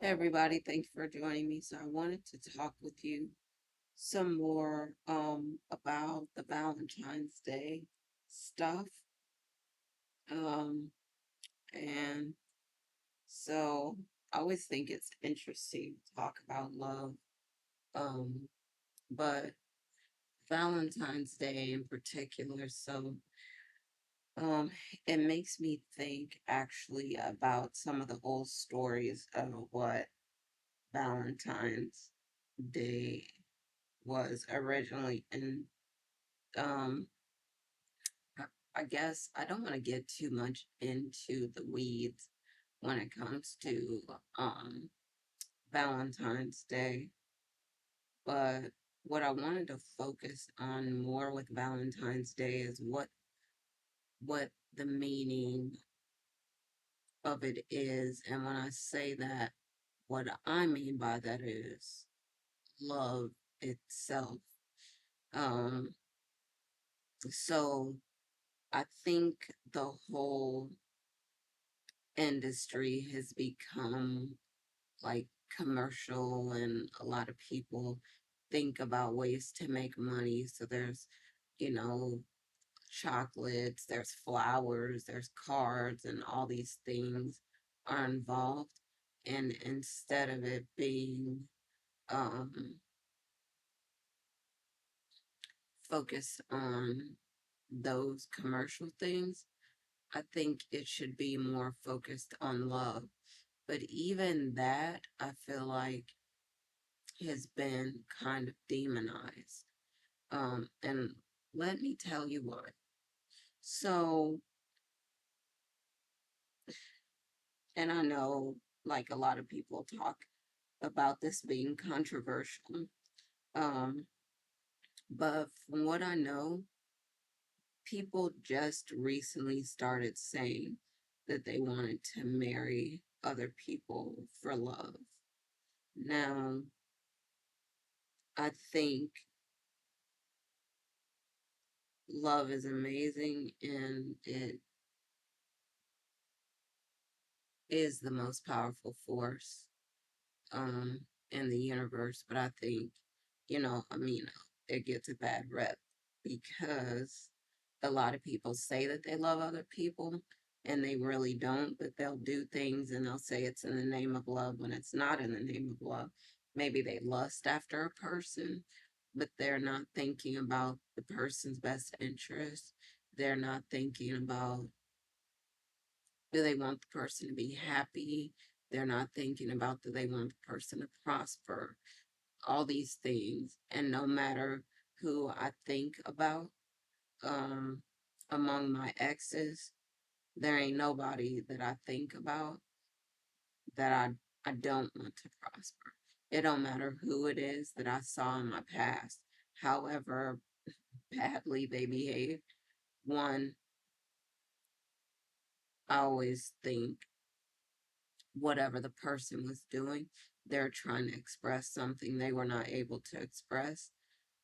Hey everybody, thanks for joining me. So I wanted to talk with you some more about the Valentine's Day stuff. Um and so I always think it's interesting to talk about love. Um but Valentine's Day in particular, so um it makes me think actually about some of the old stories of what Valentine's Day was originally. And um I I guess I don't want to get too much into the weeds when it comes to um Valentine's Day, but what I wanted to focus on more with Valentine's Day is what the meaning of it is. And when I say that, what I mean by that is love itself. Um so I think the whole industry has become like commercial, and a lot of people think about ways to make money. So there's, you know, chocolates, there's flowers, there's cards, and all these things are involved. And instead of it being um, focused on those commercial things, I think it should be more focused on love. But even that, I feel like has been kind of demonized. And let me tell you why. So, and I know like a lot of people talk about this being controversial. Um, but from what I know, people just recently started saying that they wanted to marry other people for love. Now, I think love is amazing and it is the most powerful force um in the universe, but I think, I mean, it gets a bad rep because a lot of people say that they love other people and they really don't, but they'll do things and they'll say it's in the name of love when it's not in the name of love. Maybe they lust after a person, but they're not thinking about the person's best interest. They're not thinking about, do they want the person to be happy? They're not thinking about, do they want the person to prosper? All these things. And no matter who I think about, um, among my exes, there ain't nobody that I think about that I don't want to prosper. It don't matter who it is that I saw in my past, however badly they behave. One, I always think whatever the person was doing, they're trying to express something they were not able to express.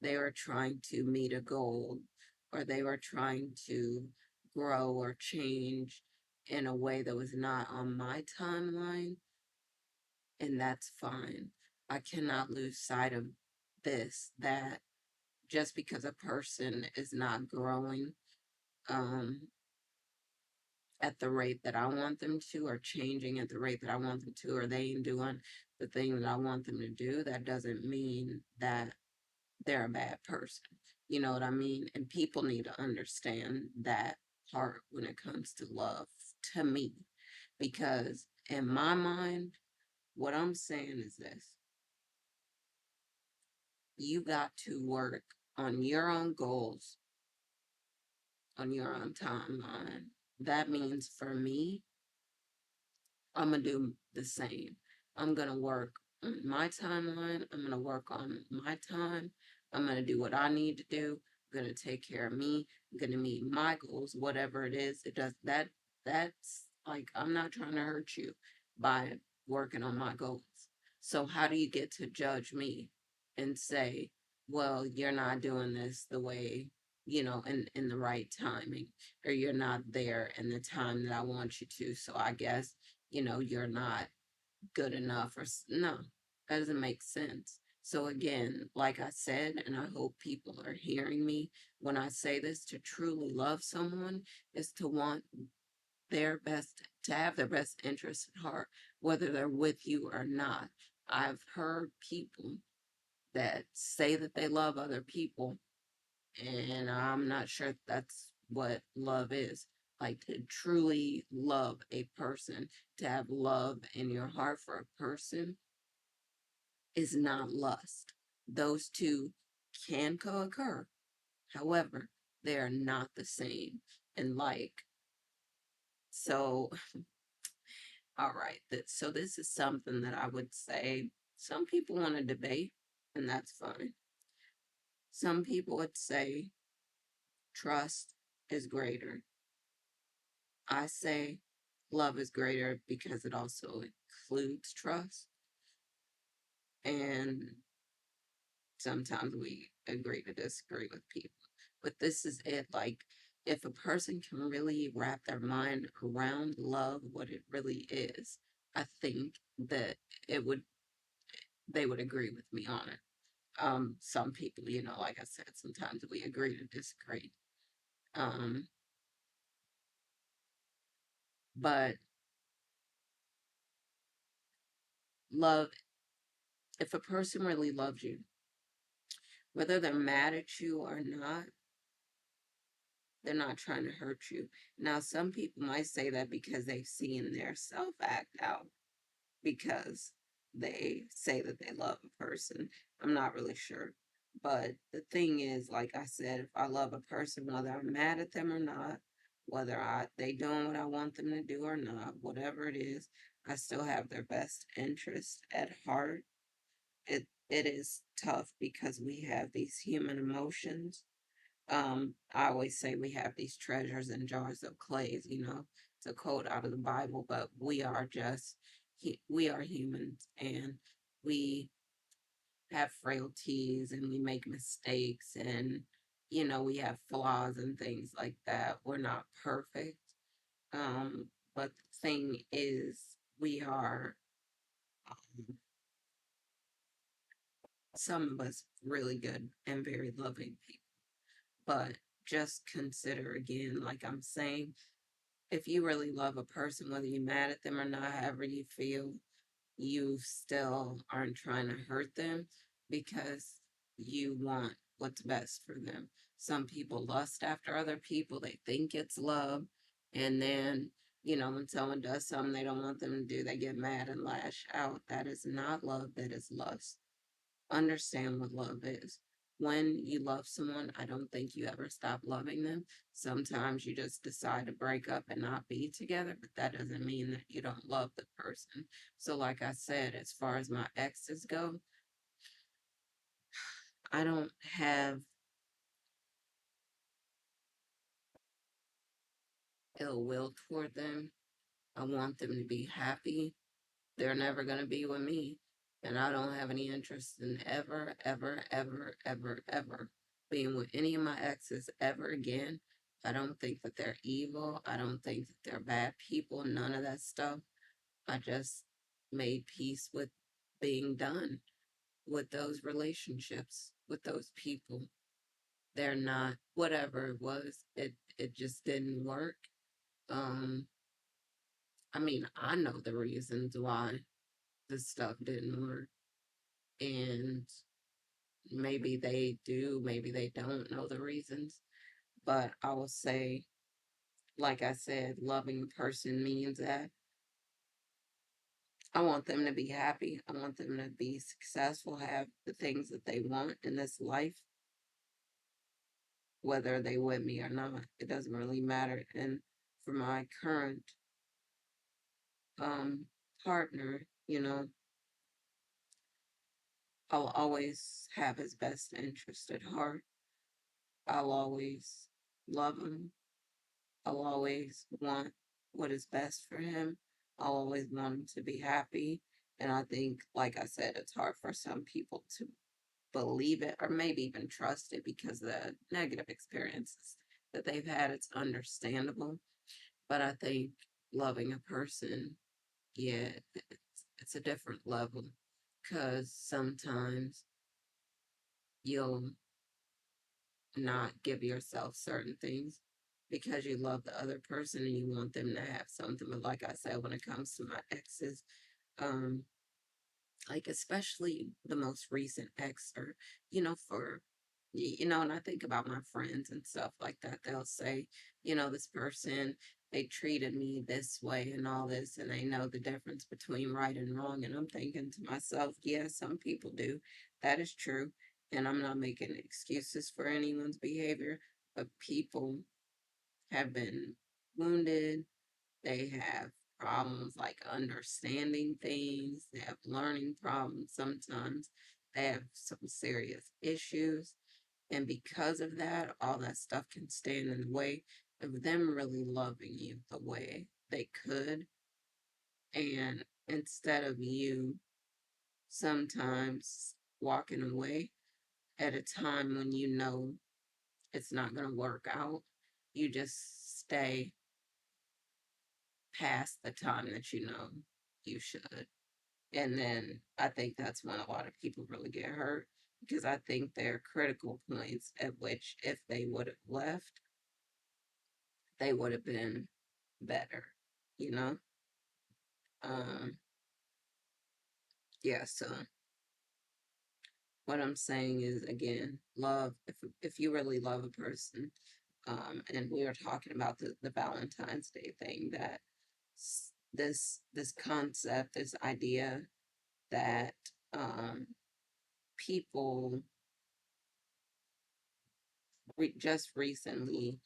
They were trying to meet a goal, or they were trying to grow or change in a way that was not on my timeline, and that's fine. I cannot lose sight of this, that just because a person is not growing um, at the rate that I want them to, or changing at the rate that I want them to, or they ain't doing the thing that I want them to do, that doesn't mean that they're a bad person. You know what I mean? And people need to understand that part when it comes to love, to me. Because in my mind, what I'm saying is this: you got to work on your own goals, on your own timeline. That means for me, I'm going to do the same. I'm going to work on my timeline. I'm going to work on my time. I'm going to do what I need to do. I'm going to take care of me. I'm going to meet my goals, whatever it is. It does that. That's like, I'm not trying to hurt you by working on my goals. So how do you get to judge me and say, well, you're not doing this the way, in the right timing, or you're not there in the time that I want you to. So I guess, you're not. good enough, or no, that doesn't make sense. So again, like I said, and I hope people are hearing me when I say this, to truly love someone is to want their best, to have their best interest at heart, whether they're with you or not. I've heard people that say that they love other people, and I'm not sure if that's what love is. Like, to truly love a person, to have love in your heart for a person, is not lust. Those two can co-occur. However, they are not the same. And like, so, all right. So this is something that I would say some people want to debate, and that's fine. Some people would say trust is greater. I say love is greater because it also includes trust. And sometimes we agree to disagree with people. But this is it. Like, if a person can really wrap their mind around love, what it really is, I think that it would, they would agree with me on it. Some people, like I said, sometimes we agree to disagree. Um, but love, if a person really loves you, whether they're mad at you or not, they're not trying to hurt you. Now, some people might say that because they've seen their self act out, because they say that they love a person. I'm not really sure. But the thing is, like I said, if I love a person, whether I'm mad at them or not, whether they doing what I want them to do or not, whatever it is, I still have their best interest at heart. It is tough because we have these human emotions. I always say we have these treasures in jars of clays, it's a quote out of the Bible, but we are just, we are humans, and we have frailties, and we make mistakes, and, we have flaws and things like that. We're not perfect. But the thing is, we are, um, some of us, really good and very loving people. But just consider again, like I'm saying, if you really love a person, whether you're mad at them or not, however you feel, you still aren't trying to hurt them because you want what's best for them. Some people lust after other people, they think it's love, and then, when someone does something they don't want them to do, they get mad and lash out. That is not love, that is lust. Understand what love is. When you love someone, I don't think you ever stop loving them. Sometimes you just decide to break up and not be together, but that doesn't mean that you don't love the person. So, like I said, as far as my exes go, I don't have ill will toward them. I want them to be happy. They're never going to be with me. And I don't have any interest in ever, ever, ever, ever, ever being with any of my exes ever again. I don't think that they're evil. I don't think that they're bad people. None of that stuff. I just made peace with being done with those relationships, with those people. They're not whatever it was. It just didn't work. Um, I mean, I know the reasons why this stuff didn't work. And maybe they do, maybe they don't know the reasons. But I will say, like I said, loving a person means that I want them to be happy. I want them to be successful, have the things that they want in this life, whether they with me or not. It doesn't really matter. And for my current um partner, I'll always have his best interest at heart. I'll always love him. I'll always want what is best for him. I'll always want him to be happy. And I think, like I said, it's hard for some people to believe it or maybe even trust it because of the negative experiences that they've had. It's understandable. But I think loving a person, yeah, it's a different level because sometimes you'll not give yourself certain things because you love the other person and you want them to have something. But like I said, when it comes to my exes, um, like especially the most recent ex, or for and I think about my friends and stuff like that. They'll say, this person, they treated me this way and all this, and they know the difference between right and wrong. And I'm thinking to myself, yeah, some people do. That is true. And I'm not making excuses for anyone's behavior, but people have been wounded. They have problems like understanding things. They have learning problems sometimes. They have some serious issues. And because of that, all that stuff can stand in the way of them really loving you the way they could. And instead of you sometimes walking away at a time when you know it's not going to work out, you just stay past the time that you know you should. And then I think that's when a lot of people really get hurt because I think there are critical points at which, if they would have left, they would have been better, you know? Um, yeah, so what I'm saying is, again, love, if you really love a person, and we were talking about the Valentine's Day thing, that this concept, this idea that um people just recently,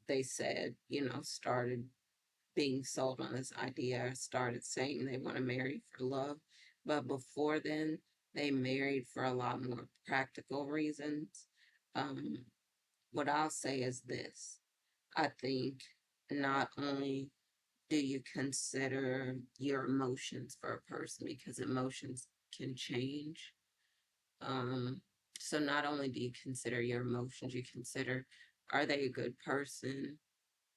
they said, started being sold on this idea, started saying they want to marry for love. But before then, they married for a lot more practical reasons. Um, what I'll say is this: I think not only do you consider your emotions for a person, because emotions can change. Um, so not only do you consider your emotions, you consider, are they a good person?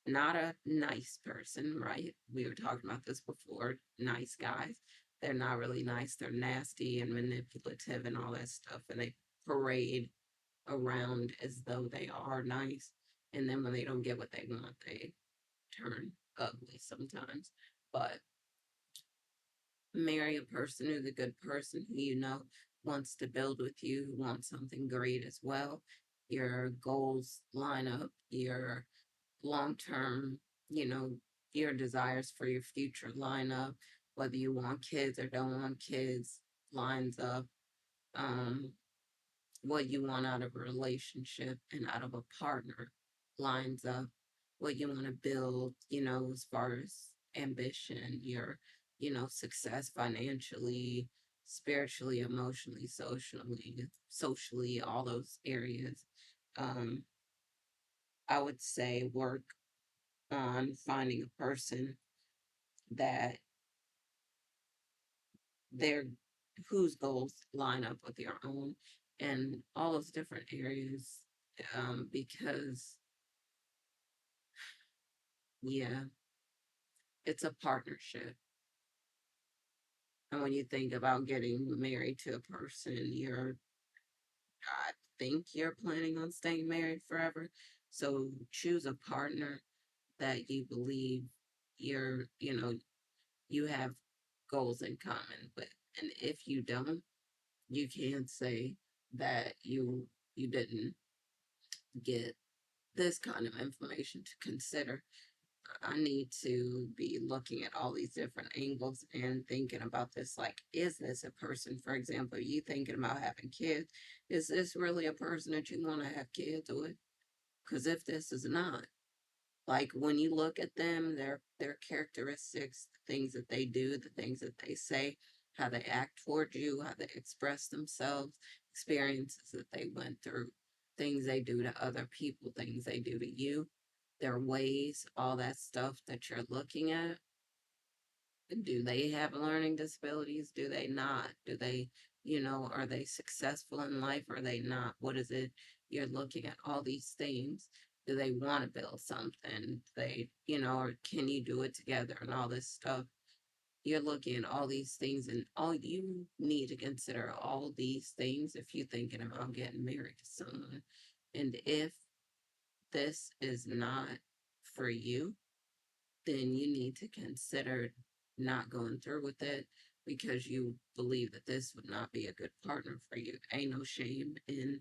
Not a nice person, right? We were talking about this before. Nice guys, they're not really nice. They're nasty and manipulative and all that stuff. And they parade around as though they are nice. And then when they don't get what they want, they turn ugly sometimes. But marry a person who's a good person who wants to build with you, who wants something great as well. Your goals line up, your long term, you know, your desires for your future line up, whether you want kids or don't want kids lines up, um, what you want out of a relationship and out of a partner lines up, what you want to build, as far as ambition, your, success financially, spiritually, emotionally, socially, all those areas. Um, I would say work on finding a person that their whose goals line up with your own, and all those different areas, because yeah, it's a partnership. And when you think about getting married to a person, I think you're planning on staying married forever. So choose a partner that you believe you have goals in common with. And if you don't, you can say that you didn't get this kind of information to consider. I need to be looking at all these different angles and thinking about this. Like, is this a person? For example, you thinking about having kids? Is this really a person that you want to have kids with? Because if this is not, like when you look at them, their characteristics, the things that they do, the things that they say, how they act towards you, how they express themselves, experiences that they went through, things they do to other people, things they do to you, their ways, all that stuff that you're looking at. Do they have learning disabilities? Do they not? Do they, are they successful in life? Are they not? What is it? You're looking at all these things. Do they want to build something? They, or can you do it together and all this stuff? you're looking at all these things, and all you need to consider all these things if you're thinking about getting married to someone. And if this is not for you, then you need to consider not going through with it because you believe that this would not be a good partner for you. Ain't no shame in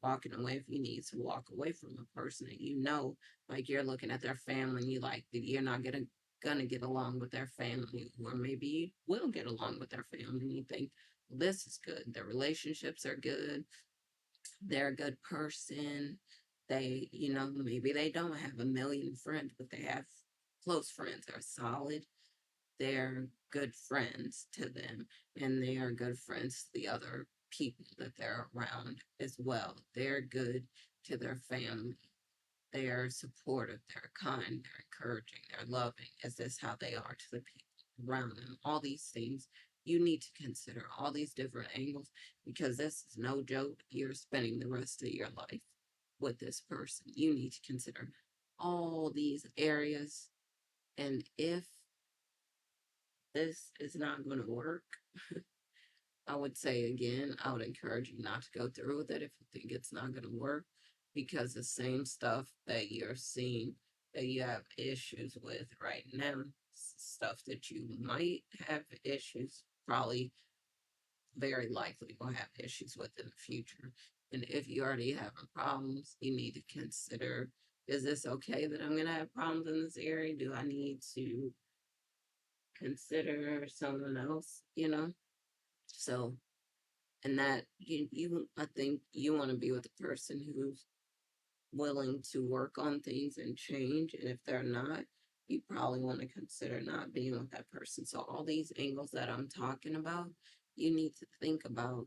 walking away if you need to walk away from a person that you know, like you're looking at their family and you like that you're not gonna get along with their family, or maybe you will get along with their family and you think, well, this is good. Their relationships are good, they're a good person. They, maybe they don't have a million friends, but they have close friends that are solid. They're good friends to them, and they are good friends to the other people that they're around as well. They're good to their family. They are supportive, they're kind, they're encouraging, they're loving. Is this how they are to the people around them? All these things you need to consider, all these different angles, because this is no joke. You're spending the rest of your life with this person. You need to consider all these areas. And if this is not going to work, I would say again, I would encourage you not to go through with it if you think it's not going to work, because the same stuff that you're seeing that you have issues with right now, stuff that you might have issues, probably very likely will have issues with in the future. And if you already having problems, you need to consider, is this okay that I'm going to have problems in this area? Do I need to consider someone else, So, and that I think you want to be with a person who's willing to work on things and change. And if they're not, you probably want to consider not being with that person. So all these angles that I'm talking about, you need to think about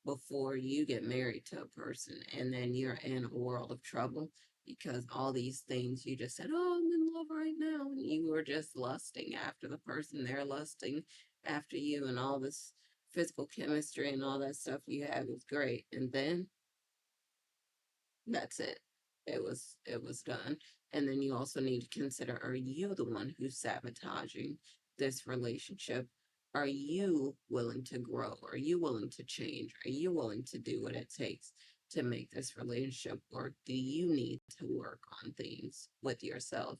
before you get married to a person, and then you're in a world of trouble because all these things you just said, oh, I'm in love right now, and you were just lusting after the person, they're lusting after you, and all this physical chemistry and all that stuff you had was great, and then that's it. It was done. And then you also need to consider, are you the one who's sabotaging this relationship? Are you willing to grow? Are you willing to change? Are you willing to do what it takes to make this relationship work? Do you need to work on things with yourself?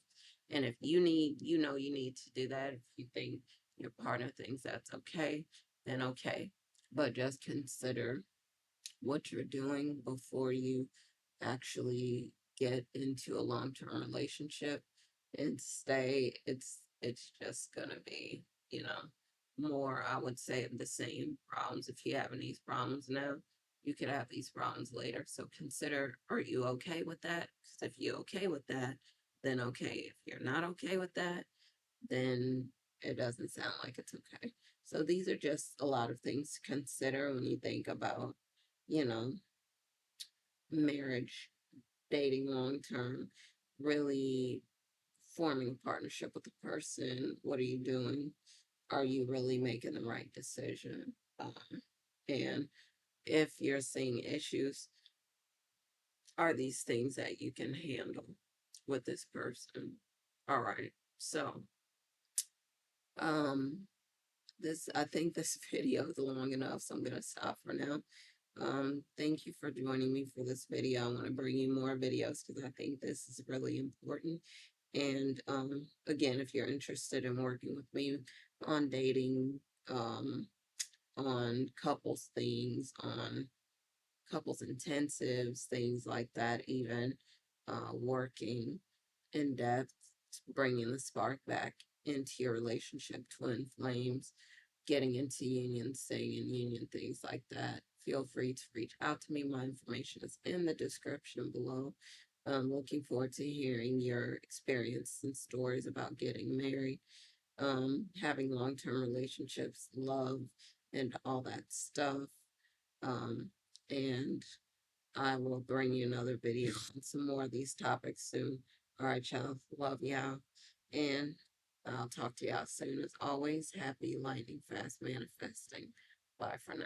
And if you need to do that, if you think your partner thinks that's okay, then okay. But just consider what you're doing before you actually get into a long-term relationship and stay. It's just gonna be, more, I would say, of the same problems. If you're having these problems now, you could have these problems later. So consider, are you okay with that? Because if you're okay with that, then okay. If you're not okay with that, then it doesn't sound like it's okay. So these are just a lot of things to consider when you think about, you know, marriage, dating long term, really forming a partnership with a person. What are you doing? Are you really making the right decision? And if you're seeing issues, are these things that you can handle with this person? All right. So, um, I think this video is long enough, so I'm gonna stop for now. Thank you for joining me for this video. I want to bring you more videos because I think this is really important. And again, if you're interested in working with me on dating, on couples things, on couples intensives, things like that, even working in depth, bringing the spark back into your relationship, twin flames, getting into union, staying in union, things like that. Feel free to reach out to me. My information is in the description below. I'm looking forward to hearing your experience and stories about getting married, having long-term relationships, love, and all that stuff. Um, and I will bring you another video on some more of these topics soon. All right, y'all. Love y'all. And I'll talk to y'all soon. As always, happy lightning fast manifesting. Bye for now.